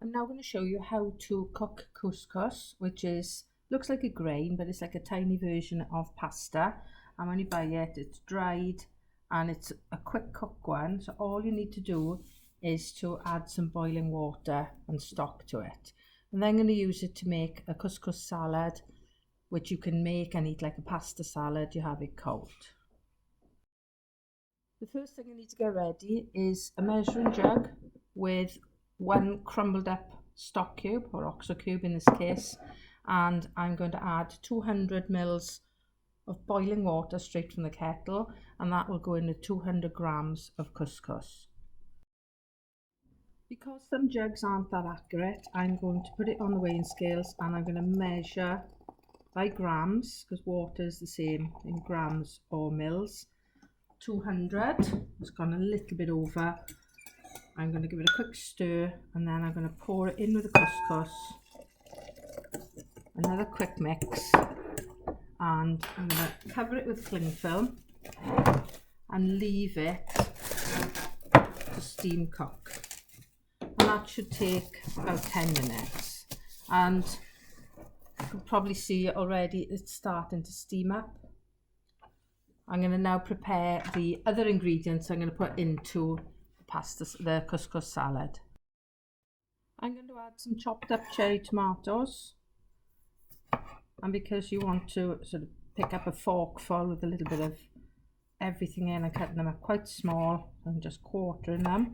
I'm now going to show you how to cook couscous, which looks like a grain, but it's like a tiny version of pasta. And when you buy it, it's dried and it's a quick cook one. So all you need to do is to add some boiling water and stock to it. And then I'm going to use it to make a couscous salad, which you can make and eat like a pasta salad. You have it cold. The first thing you need to get ready is a measuring jug with one crumbled up stock cube, or oxo cube in this case, and I'm going to add 200 mils of boiling water straight from the kettle, and that will go in with 200 grams of couscous. Because some jugs aren't that accurate, I'm going to put it on the weighing scales and I'm going to measure by grams, because water is the same in grams or mils. 200, it's gone a little bit over. I'm going to give it a quick stir and then I'm going to pour it in with the couscous. Another quick mix, and I'm going to cover it with cling film and leave it to steam cook. And that should take about 10 minutes. And you can probably see already it's starting to steam up. I'm going to now prepare the other ingredients I'm going to put into the couscous salad. I'm going to add some chopped up cherry tomatoes, and because you want to sort of pick up a forkful with a little bit of everything in, I'm cutting them up quite small. I'm just quartering them,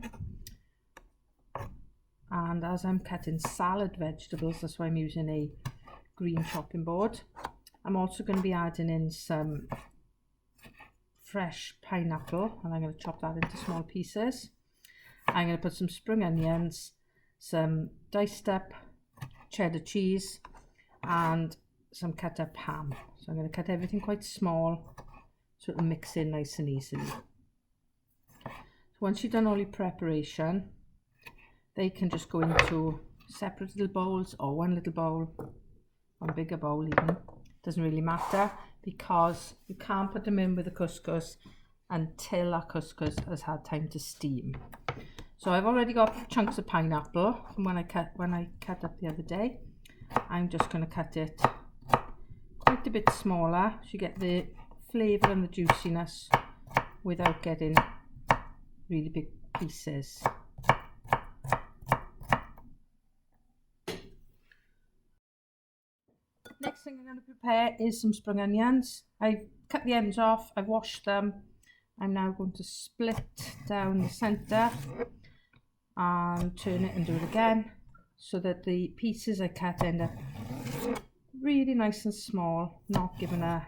and as I'm cutting salad vegetables, that's why I'm using a green chopping board. I'm also going to be adding in some fresh pineapple, and I'm going to chop that into small pieces. I'm going to put some spring onions, some diced up cheddar cheese, and some cut up ham. So I'm going to cut everything quite small so it'll mix in nice and easily. So once you've done all your preparation, they can just go into separate little bowls or one little bowl, one bigger bowl even. Doesn't really matter, because you can't put them in with the couscous until our couscous has had time to steam. So I've already got chunks of pineapple from when I cut up the other day. I'm just going to cut it quite a bit smaller so you get the flavour and the juiciness without getting really big pieces. Next thing I'm going to prepare is some spring onions. I've cut the ends off, I've washed them. I'm now going to split down the centre and turn it and do it again, so that the pieces I cut end up really nice and small, not giving a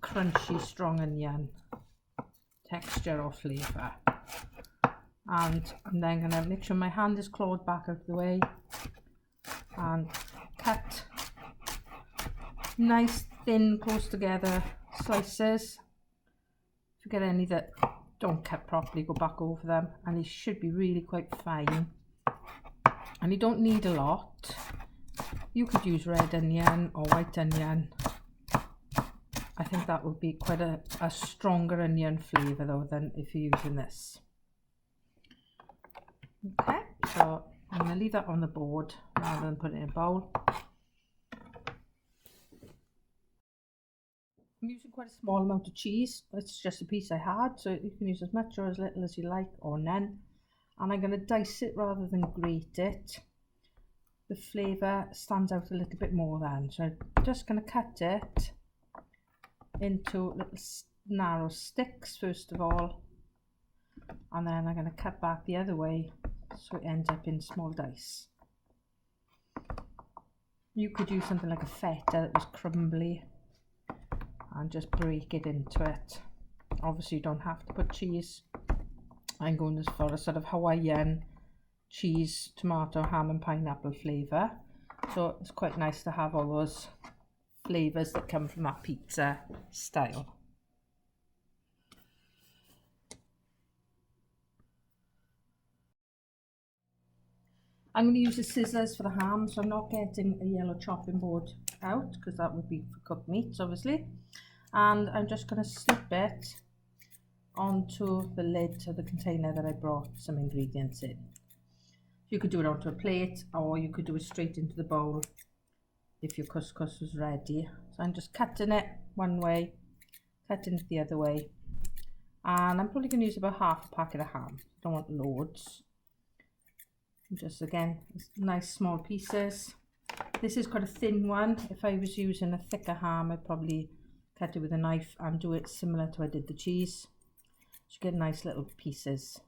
crunchy strong onion texture or flavour. And I'm then going to make sure my hand is clawed back out of the way and cut nice thin close together slices. If you get any that don't cut properly, go back over them, and these should be really quite fine, and you don't need a lot. You could use red onion or white onion. I think that would be quite a stronger onion flavour though than if you're using this. Okay, so I'm going to leave that on the board rather than put it in a bowl. I'm using quite a small amount of cheese. It's just a piece I had, so you can use as much or as little as you like, or none. And I'm going to dice it rather than grate it. The flavour stands out a little bit more then. So I'm just going to cut it into little narrow sticks first of all, and then I'm going to cut back the other way so it ends up in small dice. You could use something like a feta that was crumbly and just break it into it. Obviously you don't have to put cheese. I'm going for a sort of Hawaiian cheese, tomato, ham and pineapple flavour. So it's quite nice to have all those flavours that come from that pizza style. I'm going to use the scissors for the ham, so I'm not getting a yellow chopping board out because that would be for cooked meats obviously. And I'm just going to slip it onto the lid of the container that I brought some ingredients in. You could do it onto a plate, or you could do it straight into the bowl if your couscous was ready. So I'm just cutting it one way, cutting it the other way, and I'm probably going to use about half a packet of ham. I don't want loads. Just again, nice small pieces. This is quite a thin one. If I was using a thicker ham, I'd probably cut it with a knife and do it similar to how I did the cheese. So you get nice little pieces.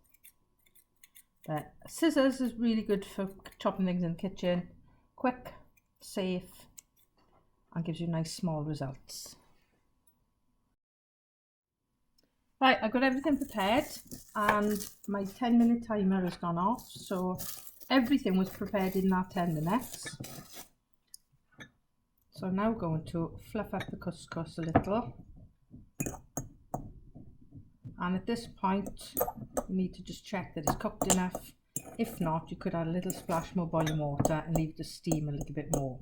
But scissors is really good for chopping things in the kitchen. Quick, safe, and gives you nice small results. Right, I've got everything prepared and my 10-minute timer has gone off, so everything was prepared in that 10 minutes. So I'm now going to fluff up the couscous a little. And at this point, you need to just check that it's cooked enough. If not, you could add a little splash more boiling water and leave it to steam a little bit more.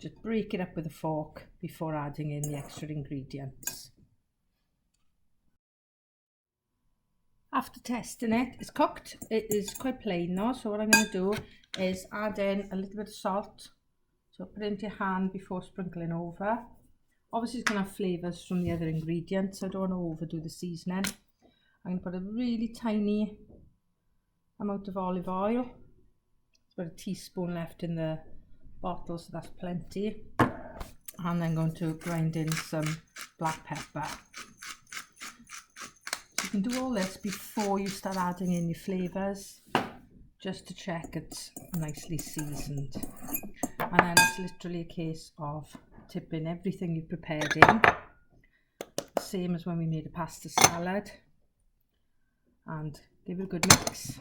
Just break it up with a fork before adding in the extra ingredients. After testing it, it's cooked. It is quite plain now, so what I'm going to do is add in a little bit of salt. So put it into your hand before sprinkling over. Obviously it's going to have flavours from the other ingredients, so I don't want to overdo the seasoning. I'm going to put a really tiny amount of olive oil. There's about a teaspoon left in the bottle, so that's plenty. And I'm going to grind in some black pepper. So you can do all this before you start adding in your flavours, just to check it's nicely seasoned. And then it's literally a case of tipping everything you've prepared in, same as when we made a pasta salad, and give it a good mix.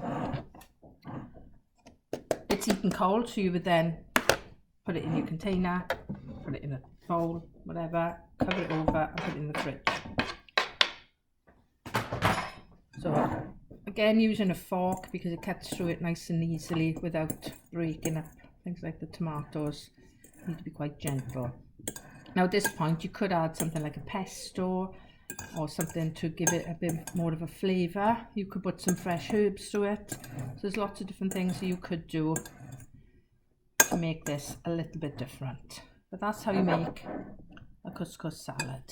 It's eaten cold, so you would then put it in your container, put it in a bowl, whatever, cover it over and put it in the fridge. So again, using a fork because it cuts through it nice and easily without breaking up. Things like the tomatoes need to be quite gentle. Now at this point you could add something like a pesto or something to give it a bit more of a flavour. You could put some fresh herbs to it. So there's lots of different things you could do to make this a little bit different. But that's how you make a couscous salad.